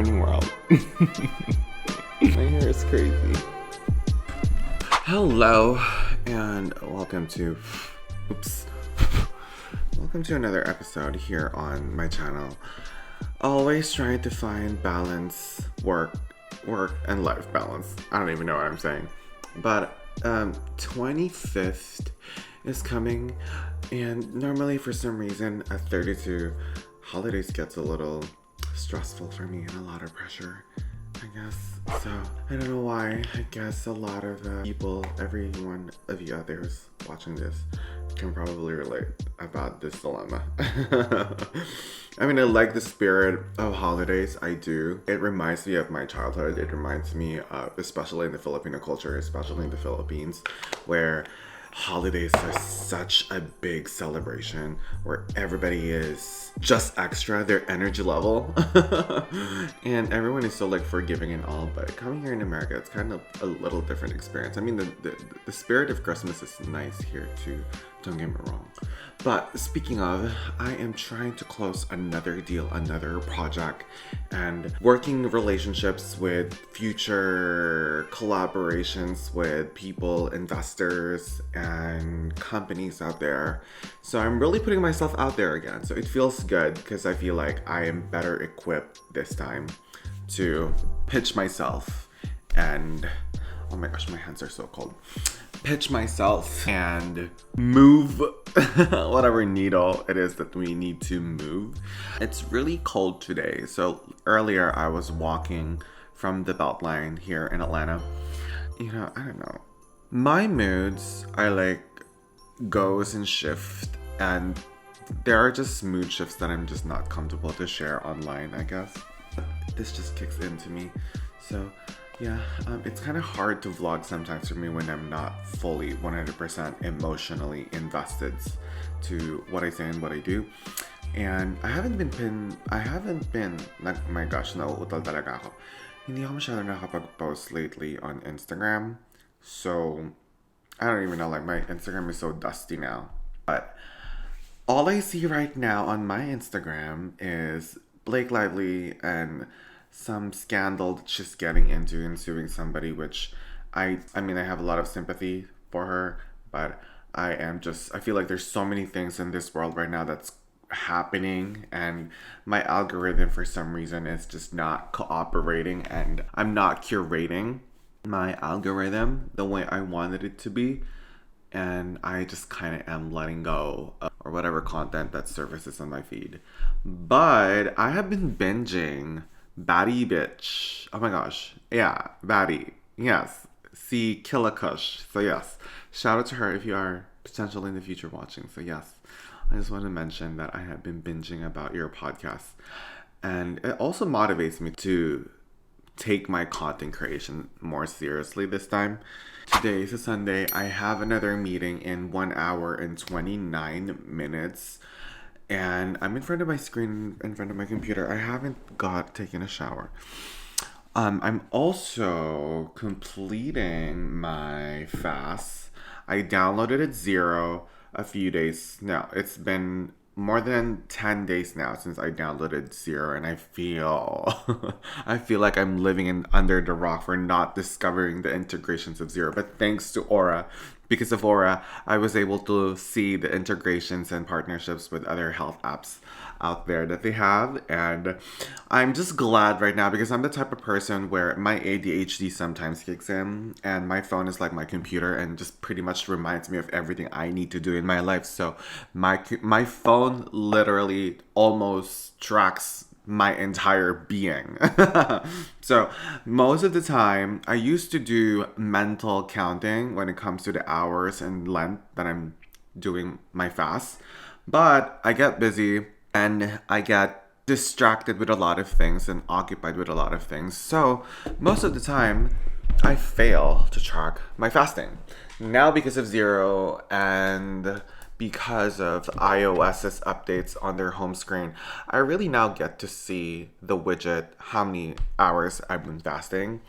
fucking world. My hair is crazy. Hello, and welcome to another episode here on my channel. Always trying to find balance, work and life balance. I don't even know what I'm saying. But 25th is coming, and normally for some reason at 32, holidays gets a little stressful for me and a lot of pressure, I guess. So I don't know why. I guess a lot of people, every one of you out there who's watching this can probably relate about this dilemma. I mean, I like the spirit of holidays. I do. It reminds me of my childhood. It reminds me of, especially in the Filipino culture, especially in the Philippines, where holidays are such a big celebration where everybody is just extra, their energy level. And everyone is so like forgiving and all, but coming here in America, it's kind of a little different experience. I mean, the spirit of Christmas is nice here too, don't get me wrong. But speaking of, I am trying to close another deal, another project, and working relationships with future collaborations with people, investors, and companies out there. So I'm really putting myself out there again. So it feels good because I feel like I am better equipped this time to pitch myself and, oh my gosh, my hands are so cold. Pitch myself and move whatever needle it is that we need to move. It's really cold today. So earlier I was walking from the Beltline here in Atlanta. You know, I don't know. My moods are like goes and shift, and there are just mood shifts that I'm just not comfortable to share online, I guess. But this just kicks into me. So yeah, it's kind of hard to vlog sometimes for me when I'm not fully 100% emotionally invested to what I say and what I do. And I haven't been, oh my gosh, nauutal talaga ako. Hindi ako masyado nakapag-post lately on Instagram. So, I don't even know, like my Instagram is so dusty now. But all I see right now on my Instagram is Blake Lively and some scandal that she's getting into and suing somebody, which I mean, I have a lot of sympathy for her, but I feel like there's so many things in this world right now that's happening, and my algorithm for some reason is just not cooperating, and I'm not curating my algorithm the way I wanted it to be, and I just kind of am letting go of, or whatever content that surfaces on my feed. But I have been binging Baddie Bitch. Oh my gosh. Yeah, Baddie. Yes. See Killakush. So yes. Shout out to her if you are potentially in the future watching. So yes. I just want to mention that I have been binging about your podcast. And it also motivates me to take my content creation more seriously this time. Today is a Sunday. I have another meeting in 1 hour and 29 minutes. And I'm in front of my screen, in front of my computer. I haven't taken a shower. I'm also completing my fast. I downloaded it 0 a few days now. It's been more than 10 days now since I downloaded 0, and I feel like I'm living under the rock for not discovering the integrations of 0. But thanks to Aura, because of Aura, I was able to see the integrations and partnerships with other health apps out there that they have. And I'm just glad right now because I'm the type of person where my ADHD sometimes kicks in, and my phone is like my computer and just pretty much reminds me of everything I need to do in my life. So my phone literally almost tracks my entire being. So most of the time I used to do mental counting when it comes to the hours and length that I'm doing my fast, but I get busy and I get distracted with a lot of things and occupied with a lot of things. So most of the time I fail to track my fasting. Now because of 0 and because of iOS's updates on their home screen, I really now get to see the widget, how many hours I've been fasting.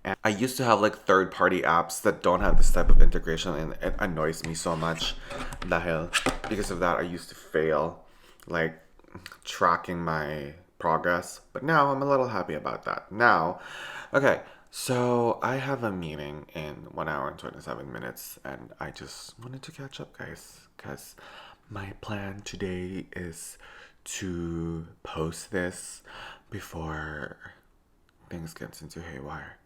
And I used to have like third-party apps that don't have this type of integration, and it annoys me so much. Because of that, I used to fail like tracking my progress. But now I'm a little happy about that. Now, okay, so I have a meeting in 1 hour and 27 minutes, and I just wanted to catch up, guys, because my plan today is to post this before things gets into haywire.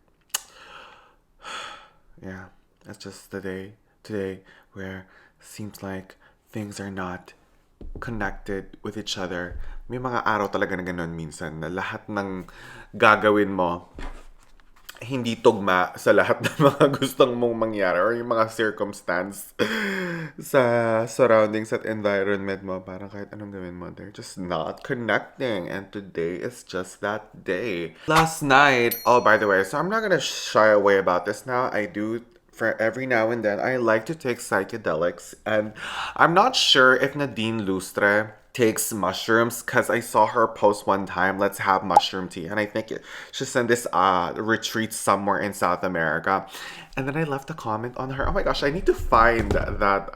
Yeah, it's just the day today where seems like things are not connected with each other. May mga araw talaga na ganun minsan na lahat ng gagawin mo hindi tugma sa lahat ng mga gustong mong mangyari or yung mga circumstance sa surroundings at environment mo. Parang kahit anong gawin mo, they're just not connecting. And today is just that day. Last night, oh, by the way, so I'm not gonna shy away about this now. I do, for every now and then, I like to take psychedelics. And I'm not sure if Nadine Lustre takes mushrooms because I saw her post one time, let's have mushroom tea. And I think she's in this retreat somewhere in South America. And then I left a comment on her. Oh my gosh, I need to find that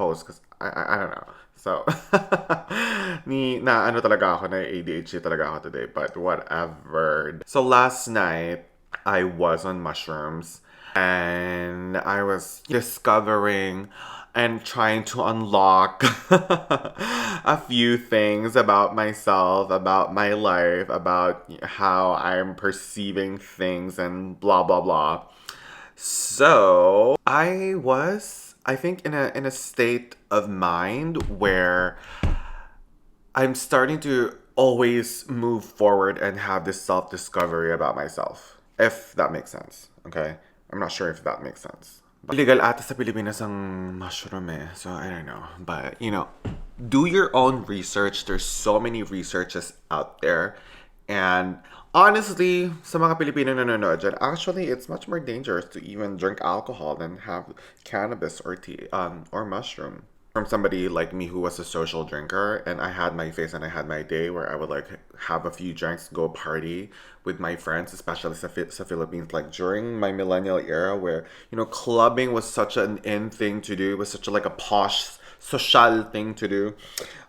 post because I don't know. So, ano talaga ako, na ADHD talaga ako today, but whatever. So last night, I was on mushrooms and I was discovering and trying to unlock a few things about myself, about my life, about how I'm perceiving things and blah blah blah. So I was, I think, in a state of mind where I'm starting to always move forward and have this self-discovery about myself. If that makes sense, okay? I'm not sure if that makes sense. Illegal ata sa Pilipinas ang mushroom eh. So, I don't know. But, do your own research. There's so many researches out there. And honestly, sa mga Pilipino na nanonood dyan, actually, it's much more dangerous to even drink alcohol than have cannabis or tea, or mushroom. From somebody like me who was a social drinker, and I had my phase and I had my day where I would like have a few drinks, go party with my friends, especially sa Philippines, like during my millennial era where, clubbing was such an in thing to do. It was such a, like a posh social thing to do,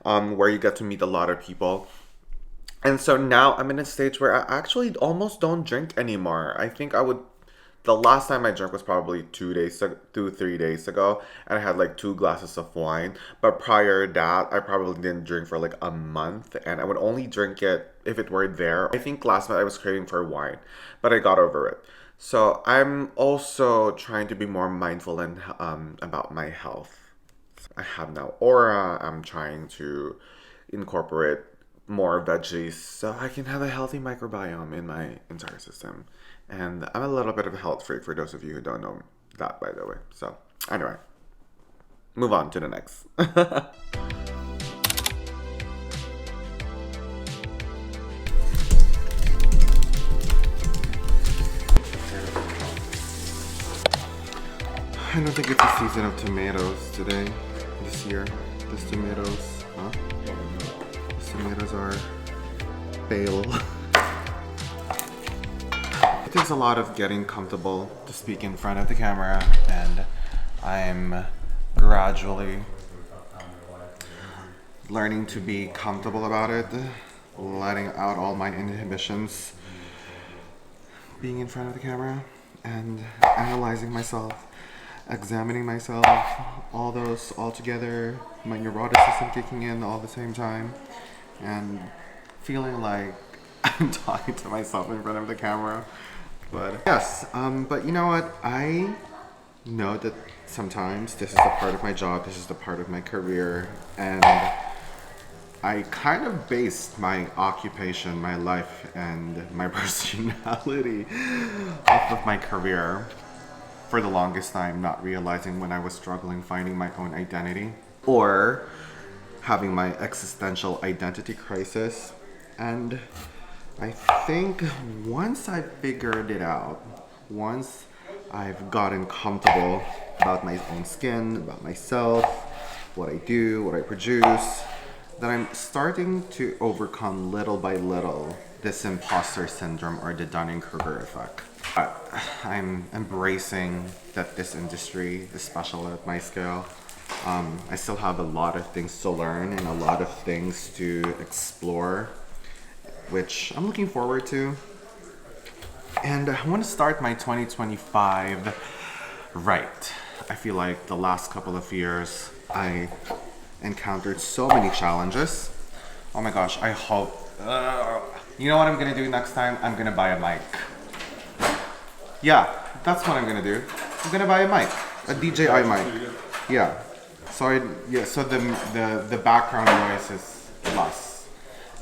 where you get to meet a lot of people. And so now I'm in a stage where I actually almost don't drink anymore. I think the last time I drank was probably 3 days ago, and I had like 2 glasses of wine. But prior to that, I probably didn't drink for like a month, and I would only drink it if it were there. I think last night I was craving for wine, but I got over it. So I'm also trying to be more mindful and about my health. I have now aura. I'm trying to incorporate more veggies so I can have a healthy microbiome in my entire system. And I'm a little bit of a health freak for those of you who don't know that, by the way. So, anyway, move on to the next. I don't think it's a season of tomatoes today, this year. These tomatoes, These tomatoes are pale. It takes a lot of getting comfortable to speak in front of the camera, and I'm gradually learning to be comfortable about it, letting out all my inhibitions, being in front of the camera, and analyzing myself, examining myself, all those all together, my neuroticism kicking in all at the same time, and feeling like I'm talking to myself in front of the camera. But yes, but you know what? I know that sometimes this is a part of my job, this is the part of my career, and I kind of based my occupation, my life, and my personality off of my career for the longest time, not realizing when I was struggling finding my own identity or having my existential identity crisis. And I think once I figured it out, once I've gotten comfortable about my own skin, about myself, what I do, what I produce, that I'm starting to overcome little by little this imposter syndrome or the Dunning-Kruger effect. I'm embracing that this industry is special at my scale. I still have a lot of things to learn and a lot of things to explore. which I'm looking forward to. And I want to start my 2025 right. I feel like the last couple of years I encountered so many challenges. Oh my gosh, I hope. You know what I'm gonna do next time? I'm gonna buy a mic. Yeah, that's what I'm gonna do. I'm gonna buy a mic, a DJI mic. Yeah. So so the background noise is less.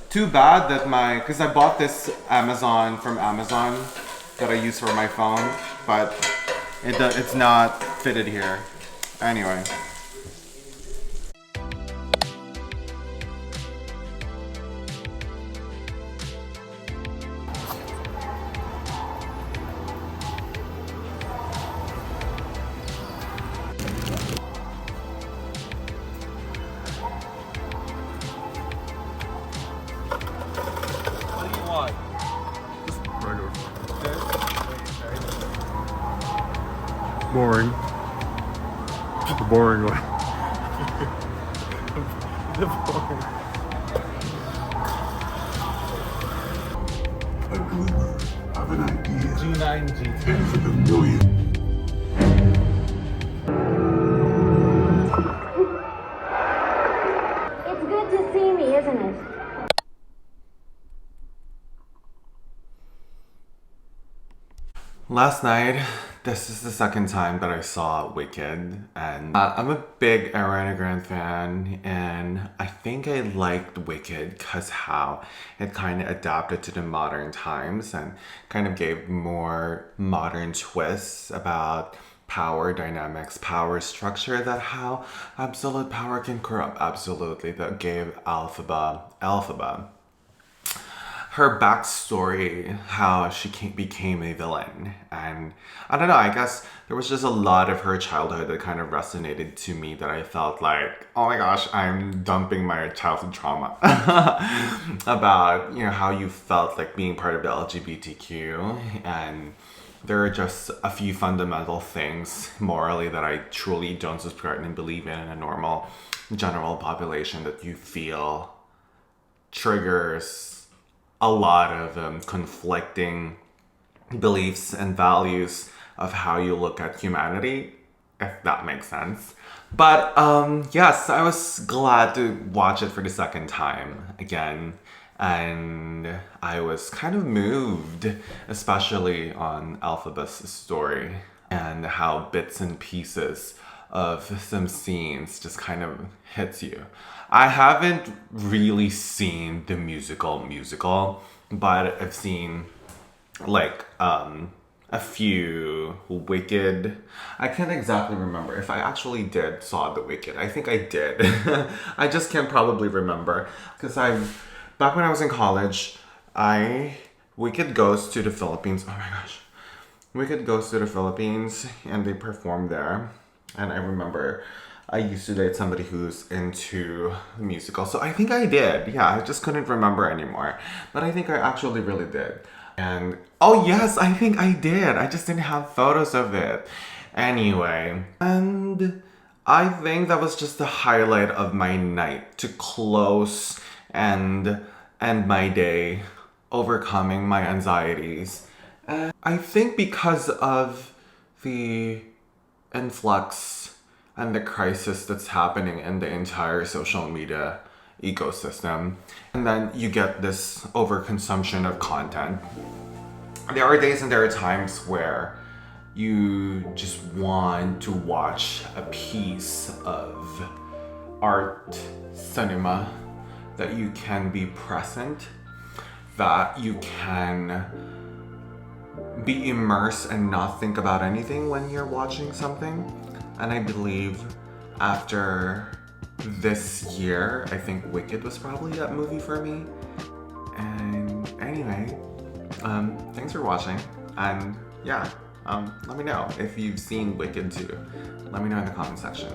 Too bad that because I bought this from Amazon that I use for my phone, but it's not fitted here. Anyway. Boring. The boring one. The boring. A glimmer of an idea. G9, G10. And for the million. It's good to see me, isn't it? Last night, this is the second time that I saw Wicked, and I'm a big Ariana Grande fan, and I think I liked Wicked because how it kind of adapted to the modern times and kind of gave more modern twists about power dynamics, power structure, that how absolute power can corrupt absolutely, that gave Alphaba her backstory, how she became a villain. And I don't know, I guess there was just a lot of her childhood that kind of resonated to me, that I felt like, oh my gosh, I'm dumping my childhood trauma about, how you felt like being part of the LGBTQ. And there are just a few fundamental things morally that I truly don't subscribe and believe in a normal general population, that you feel triggers a lot of conflicting beliefs and values of how you look at humanity, if that makes sense. But yes, I was glad to watch it for the second time again. And I was kind of moved, especially on Alphaba's story, and how bits and pieces of some scenes just kind of hits you. I haven't really seen the musical, but I've seen like a few Wicked. I can't exactly remember if I actually did saw the Wicked. I think I did. I just can't probably remember, because back when I was in college, Wicked goes to the Philippines. Oh my gosh. Wicked goes to the Philippines and they perform there. And I remember I used to date somebody who's into musicals. So I think I did. Yeah, I just couldn't remember anymore. But I think I actually really did. And oh yes, I think I did. I just didn't have photos of it. Anyway. And I think that was just the highlight of my night, to close and end my day overcoming my anxieties. And I think because of the influx and the crisis that's happening in the entire social media ecosystem, and then you get this overconsumption of content. There are days and there are times where you just want to watch a piece of art, cinema, that you can be present, that you can be immersed and not think about anything when you're watching something. And I believe after this year, I think Wicked was probably that movie for me. And anyway, thanks for watching. And yeah, let me know if you've seen Wicked too. Let me know in the comment section.